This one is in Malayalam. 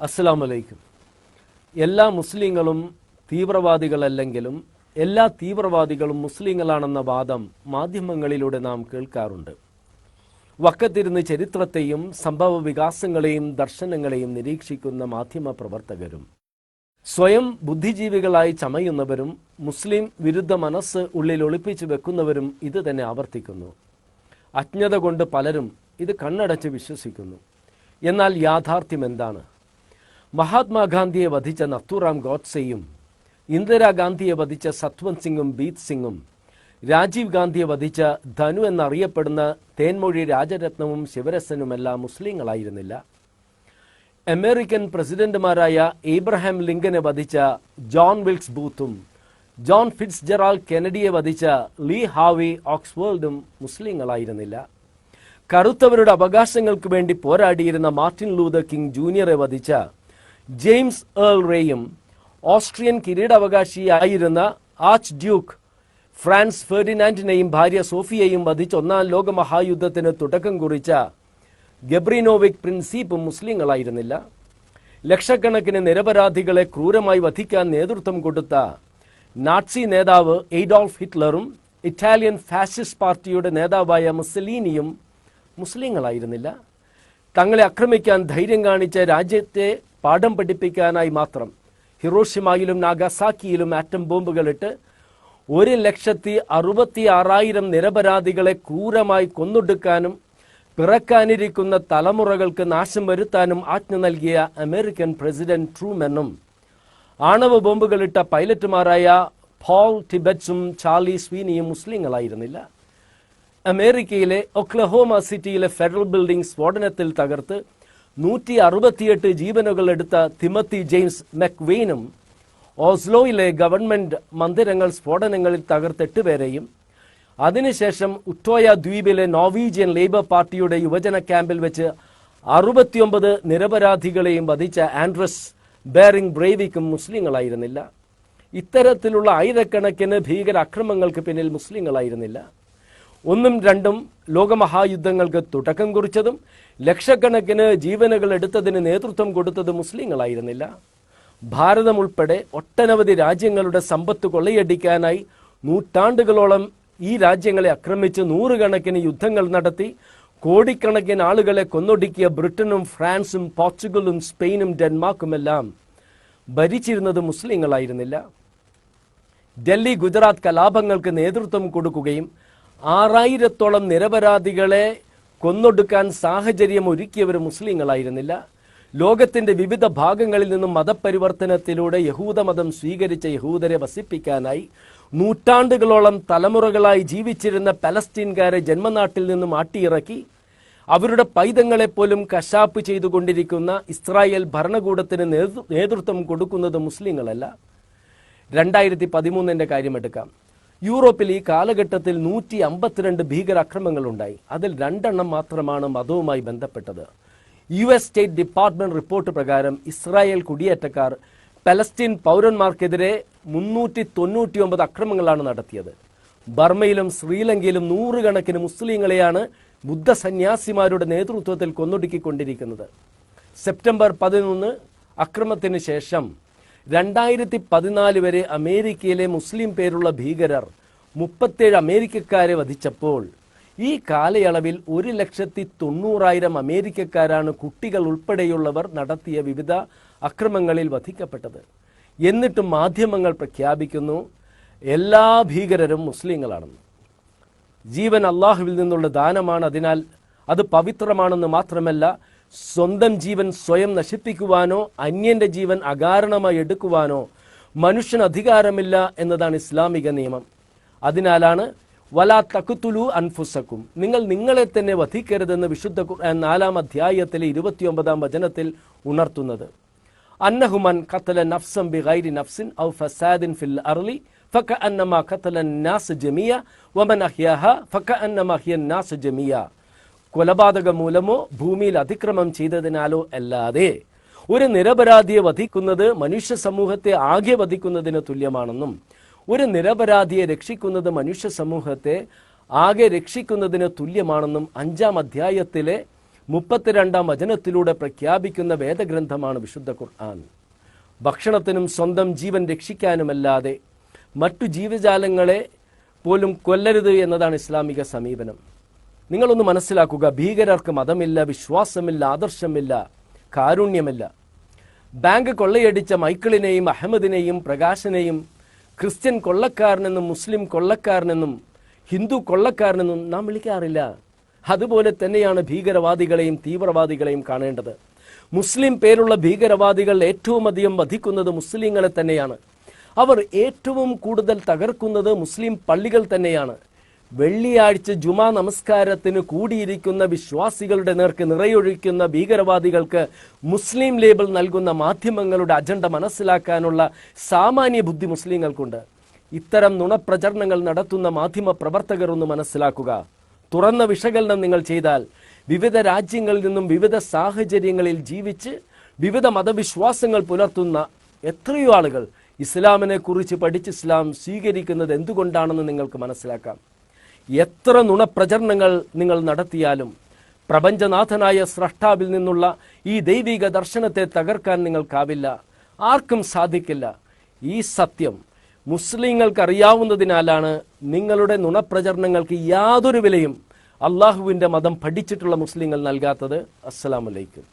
അസ്സലാമു അലൈക്കും. എല്ലാ മുസ്ലിങ്ങളും തീവ്രവാദികളല്ലെങ്കിലും എല്ലാ തീവ്രവാദികളും മുസ്ലിങ്ങളാണെന്ന വാദം മാധ്യമങ്ങളിലൂടെ നാം കേൾക്കാറുണ്ട്. വക്കത്തിരുന്ന് ചരിത്രത്തെയും സംഭവ വികാസങ്ങളെയും ദർശനങ്ങളെയും നിരീക്ഷിക്കുന്ന മാധ്യമ പ്രവർത്തകരും സ്വയം ബുദ്ധിജീവികളായി ചമയുന്നവരും മുസ്ലിം വിരുദ്ധ മനസ്സ് ഉള്ളിൽ ഒളിപ്പിച്ചു വെക്കുന്നവരും ഇത് തന്നെ ആവർത്തിക്കുന്നു. അജ്ഞത കൊണ്ട് പലരും ഇത് കണ്ണടച്ച് വിശ്വസിക്കുന്നു. എന്നാൽ യാഥാർത്ഥ്യം എന്താണ്? മഹാത്മാഗാന്ധിയെ വധിച്ച നഥുറാം ഗോഡ്സെയും ഇന്ദിരാഗാന്ധിയെ വധിച്ച സത്വന്ത് സിംഗും ബീത് സിംഗും രാജീവ് ഗാന്ധിയെ വധിച്ച ധനു എന്നറിയപ്പെടുന്ന തേൻമൊഴി രാജരത്നവും ശിവരസനുമെല്ലാം മുസ്ലിങ്ങളായിരുന്നില്ല. അമേരിക്കൻ പ്രസിഡന്റുമാരായ ഏബ്രഹാം ലിങ്കനെ വധിച്ച ജോൺ വിൽക്സ് ബൂത്തും ജോൺ ഫിറ്റ്സ്ജെറാൾഡ് കെനഡിയെ വധിച്ച ലീ ഹാർവി ഓക്സ്വേൾഡും മുസ്ലിങ്ങളായിരുന്നില്ല. കറുത്തവരുടെ അവകാശങ്ങൾക്ക് വേണ്ടി പോരാടിയിരുന്ന മാർട്ടിൻ ലൂതർ കിങ് ജൂനിയറെ വധിച്ച ജെയിംസ് ഏൾ റേയും ഓസ്ട്രിയൻ കിരീടാവകാശിയായിരുന്ന ആർച്ച് ഡ്യൂക്ക് ഫ്രാൻസ് ഫെർഡിനാൻഡിനെയും ഭാര്യ സോഫിയയും വധിച്ച് ഒന്നാം ലോക മഹായുദ്ധത്തിന് തുടക്കം കുറിച്ച ഗബ്രിനോവിക് പ്രിൻസിപ്പും മുസ്ലിങ്ങളായിരുന്നില്ല. ലക്ഷക്കണക്കിന് നിരപരാധികളെ ക്രൂരമായി വധിക്കാൻ നേതൃത്വം കൊടുത്ത നാട്സി നേതാവ് എയ്ഡോൾഫ് ഹിറ്റ്ലറും ഇറ്റാലിയൻ ഫാസിസ്റ്റ് പാർട്ടിയുടെ നേതാവായ മുസ്സലീനിയും മുസ്ലിങ്ങളായിരുന്നില്ല. തങ്ങളെ ആക്രമിക്കാൻ ധൈര്യം കാണിച്ച രാജ്യത്തെ പാഠം പഠിപ്പിക്കാനായി മാത്രം ഹിറോഷിമയിലും നാഗസാക്കിയിലും ആറ്റം ബോംബുകളിട്ട് 1,66,000 നിരപരാധികളെ ക്രൂരമായി കൊന്നൊടുക്കാനും പിറക്കാനിരിക്കുന്ന തലമുറകൾക്ക് നാശം വരുത്താനും ആജ്ഞ നൽകിയ അമേരിക്കൻ പ്രസിഡന്റ് ട്രൂമനും ആണവ ബോംബുകളിട്ട പൈലറ്റുമാരായ പോൾ ടിബറ്റ്സും ചാർലി സ്വീനിയും മുസ്ലിങ്ങളായിരുന്നില്ല. അമേരിക്കയിലെ ഒക്ലഹോമ സിറ്റിയിലെ ഫെഡറൽ ബിൽഡിംഗ് സ്ഫോടനത്തിൽ തകർത്ത് 168 ജീവനുകൾ എടുത്ത തിമത്തി ജെയിംസ് മെക്വെയിനും ഓസ്ലോയിലെ ഗവൺമെന്റ് മന്ദിരങ്ങൾ സ്ഫോടനങ്ങളിൽ തകർത്ത് 8 പേരെയും അതിനുശേഷം ഉറ്റോയ ദ്വീപിലെ നോർവീജിയൻ ലേബർ പാർട്ടിയുടെ യുവജന ക്യാമ്പിൽ വെച്ച് 69 നിരപരാധികളെയും വധിച്ച ആൻഡ്രസ് ബെയറിംഗ് ബ്രേവിക്കും മുസ്ലിങ്ങളായിരുന്നില്ല. ഇത്തരത്തിലുള്ള ആയിരക്കണക്കിന് ഭീകര അക്രമങ്ങൾക്ക് പിന്നിൽ മുസ്ലിങ്ങളായിരുന്നില്ല. 1ഉം 2ഉം ലോകമഹായുദ്ധങ്ങൾക്ക് തുടക്കം കുറിച്ചതും ലക്ഷക്കണക്കിന് ജീവനുകൾ എടുത്തതിന് നേതൃത്വം കൊടുത്തത് മുസ്ലിങ്ങളായിരുന്നില്ല. ഭാരതം ഉൾപ്പെടെ ഒട്ടനവധി രാജ്യങ്ങളുടെ സമ്പത്ത് കൊള്ളയടിക്കാനായി നൂറ്റാണ്ടുകളോളം ഈ രാജ്യങ്ങളെ ആക്രമിച്ച് നൂറുകണക്കിന് യുദ്ധങ്ങൾ നടത്തി കോടിക്കണക്കിന് ആളുകളെ കൊന്നൊടുക്കിയ ബ്രിട്ടനും ഫ്രാൻസും പോർച്ചുഗലും സ്പെയിനും ഡെൻമാർക്കുമെല്ലാം ഭരിച്ചിരുന്നത് മുസ്ലിങ്ങളായിരുന്നില്ല. ഡൽഹി ഗുജറാത്ത് കലാപങ്ങൾക്ക് നേതൃത്വം കൊടുക്കുകയും 6000-ഓളം നിരപരാധികളെ കൊന്നൊടുക്കാൻ സാഹചര്യം ഒരുക്കിയവർ മുസ്ലിങ്ങളായിരുന്നില്ല. ലോകത്തിന്റെ വിവിധ ഭാഗങ്ങളിൽ നിന്നും മതപരിവർത്തനത്തിലൂടെ യഹൂദമതം സ്വീകരിച്ച യഹൂദരെ വസിപ്പിക്കാനായി നൂറ്റാണ്ടുകളോളം തലമുറകളായി ജീവിച്ചിരുന്ന പലസ്തീൻകാരെ ജന്മനാട്ടിൽ നിന്നും ആട്ടിയിറക്കി അവരുടെ പൈതങ്ങളെപ്പോലും കശാപ്പ് ചെയ്തുകൊണ്ടിരിക്കുന്ന ഇസ്രായേൽ ഭരണകൂടത്തിന് നേതൃത്വം കൊടുക്കുന്നത് മുസ്ലിങ്ങളല്ല. 2013 കാര്യമെടുക്കാം. യൂറോപ്പിൽ ഈ കാലഘട്ടത്തിൽ 152 ഭീകരാക്രമങ്ങളുണ്ടായി. അതിൽ 2 മാത്രമാണ് മതവുമായി ബന്ധപ്പെട്ടത്. US സ്റ്റേറ്റ് ഡിപ്പാർട്ട്മെന്റ് റിപ്പോർട്ട് പ്രകാരം ഇസ്രായേൽ കുടിയേറ്റക്കാർ പലസ്തീൻ പൗരന്മാർക്കെതിരെ 399 അക്രമങ്ങളാണ് നടത്തിയത്. ബർമയിലും ശ്രീലങ്കയിലും നൂറുകണക്കിന് മുസ്ലിങ്ങളെയാണ് ബുദ്ധ സന്യാസിമാരുടെ നേതൃത്വത്തിൽ കൊന്നൊടുക്കിക്കൊണ്ടിരിക്കുന്നത്. സെപ്റ്റംബർ 11 അക്രമത്തിന് ശേഷം 2014 വരെ അമേരിക്കയിലെ മുസ്ലിം പേരുള്ള ഭീകരർ 37 അമേരിക്കക്കാരെ വധിച്ചപ്പോൾ ഈ കാലയളവിൽ 1,90,000 അമേരിക്കക്കാരാണ് കുട്ടികൾ ഉൾപ്പെടെയുള്ളവർ നടത്തിയ വിവിധ അക്രമങ്ങളിൽ വധിക്കപ്പെട്ടത്. എന്നിട്ടും മാധ്യമങ്ങൾ പ്രഖ്യാപിക്കുന്നു എല്ലാ ഭീകരരും മുസ്ലിങ്ങളാണെന്ന്. ജീവൻ അള്ളാഹുവിൽ നിന്നുള്ള ദാനമാണ്. അതിനാൽ അത് പവിത്രമാണെന്ന് മാത്രമല്ല, സ്വന്തം ജീവൻ സ്വയം നശിപ്പിക്കുവാനോ അന്യന്റെ ജീവൻ അകാരണമായി എടുക്കുവാനോ മനുഷ്യന് അധികാരമില്ല എന്നതാണ് ഇസ്ലാമിക നിയമം. അതിനാലാണ് വലാ തഖ്തുലു അൻഫുസക്കും, നിങ്ങൾ നിങ്ങളെ തന്നെ വധിക്കരുതെന്ന് വിശുദ്ധ ഖുർആൻ 4-ാം അധ്യായത്തിലെ 29-ാം വചനത്തിൽ ഉണർത്തുന്നത്. അന്നഹുമൻ ഖതല നഫ്സൻ ബിഗൈരി നഫ്സിൻ ഔ ഫസാദിൻ ഫിൽ അർളി ഫകഅന്നമാ ഖതല നാസ് ജമിയ വമൻ അഹ്യാഹ ഫകഅന്നമാ അഹ്യ നാസ് ജമിയ. കൊലപാതകം മൂലമോ ഭൂമിയിൽ അതിക്രമം ചെയ്തതിനാലോ അല്ലാതെ ഒരു നിരപരാധിയെ വധിക്കുന്നത് മനുഷ്യ സമൂഹത്തെ ആകെ വധിക്കുന്നതിന് തുല്യമാണെന്നും ഒരു നിരപരാധിയെ രക്ഷിക്കുന്നത് മനുഷ്യ സമൂഹത്തെ ആകെ രക്ഷിക്കുന്നതിന് തുല്യമാണെന്നും 5-ാം അധ്യായത്തിലെ 32-ാം വചനത്തിലൂടെ പ്രഖ്യാപിക്കുന്ന വേദഗ്രന്ഥമാണ് വിശുദ്ധ ഖുർആൻ. ഭക്ഷണത്തിനും സ്വന്തം ജീവൻ രക്ഷിക്കാനുമല്ലാതെ മറ്റു ജീവജാലങ്ങളെ പോലും കൊല്ലരുത് എന്നതാണ് ഇസ്ലാമിക സമീപനം. നിങ്ങളൊന്ന് മനസ്സിലാക്കുക, ഭീകരർക്ക് മതമില്ല, വിശ്വാസമില്ല, ആദർശമില്ല, കാരുണ്യമില്ല. ബാങ്ക് കൊള്ളയടിച്ച മൈക്കിളിനെയും അഹമ്മദിനെയും പ്രകാശനെയും ക്രിസ്ത്യൻ കൊള്ളക്കാരനെന്നും മുസ്ലിം കൊള്ളക്കാരനെന്നും ഹിന്ദു കൊള്ളക്കാരനെന്നും നാം വിളിക്കാറില്ല. അതുപോലെ തന്നെയാണ് ഭീകരവാദികളെയും തീവ്രവാദികളെയും കാണേണ്ടത്. മുസ്ലിം പേരുള്ള ഭീകരവാദികൾ ഏറ്റവും അധികം വധിക്കുന്നത് മുസ്ലിങ്ങളെ തന്നെയാണ്. അവർ ഏറ്റവും കൂടുതൽ തകർക്കുന്നത് മുസ്ലിം പള്ളികൾ തന്നെയാണ്. വെള്ളിയാഴ്ച ജുമാ നമസ്കാരത്തിന് കൂടിയിരിക്കുന്ന വിശ്വാസികളുടെ നേർക്ക് നിറയൊഴിക്കുന്ന ഭീകരവാദികൾക്ക് മുസ്ലിം ലേബൽ നൽകുന്ന മാധ്യമങ്ങളുടെ അജണ്ട മനസ്സിലാക്കാനുള്ള സാമാന്യ ബുദ്ധി മുസ്ലിങ്ങൾക്കുണ്ട്. ഇത്തരം നുണപ്രചരണങ്ങൾ നടത്തുന്ന മാധ്യമ പ്രവർത്തകർ ഒന്ന് മനസ്സിലാക്കുക. തുറന്ന വിശകലനം നിങ്ങൾ ചെയ്താൽ വിവിധ രാജ്യങ്ങളിൽ നിന്നും വിവിധ സാഹചര്യങ്ങളിൽ ജീവിച്ച് വിവിധ മതവിശ്വാസങ്ങൾ പുലർത്തുന്ന എത്രയോ ആളുകൾ ഇസ്ലാമിനെ കുറിച്ച് പഠിച്ച് ഇസ്ലാം സ്വീകരിക്കുന്നത് എന്തുകൊണ്ടാണെന്ന് നിങ്ങൾക്ക് മനസ്സിലാക്കാം. എത്ര നുണപ്രചരണങ്ങൾ നിങ്ങൾ നടത്തിയാലും പ്രപഞ്ചനാഥനായ സ്രഷ്ടാവിൽ നിന്നുള്ള ഈ ദൈവിക ദർശനത്തെ തകർക്കാൻ നിങ്ങൾക്കാവില്ല, ആർക്കും സാധിക്കില്ല. ഈ സത്യം മുസ്ലിങ്ങൾക്ക് അറിയാവുന്നതിനാലാണ് നിങ്ങളുടെ നുണപ്രചരണങ്ങൾക്ക് യാതൊരു വിലയും അള്ളാഹുവിൻ്റെ മതം പഠിച്ചിട്ടുള്ള മുസ്ലിങ്ങൾ നൽകാത്തത്. അസ്സലാമു അലൈക്കും.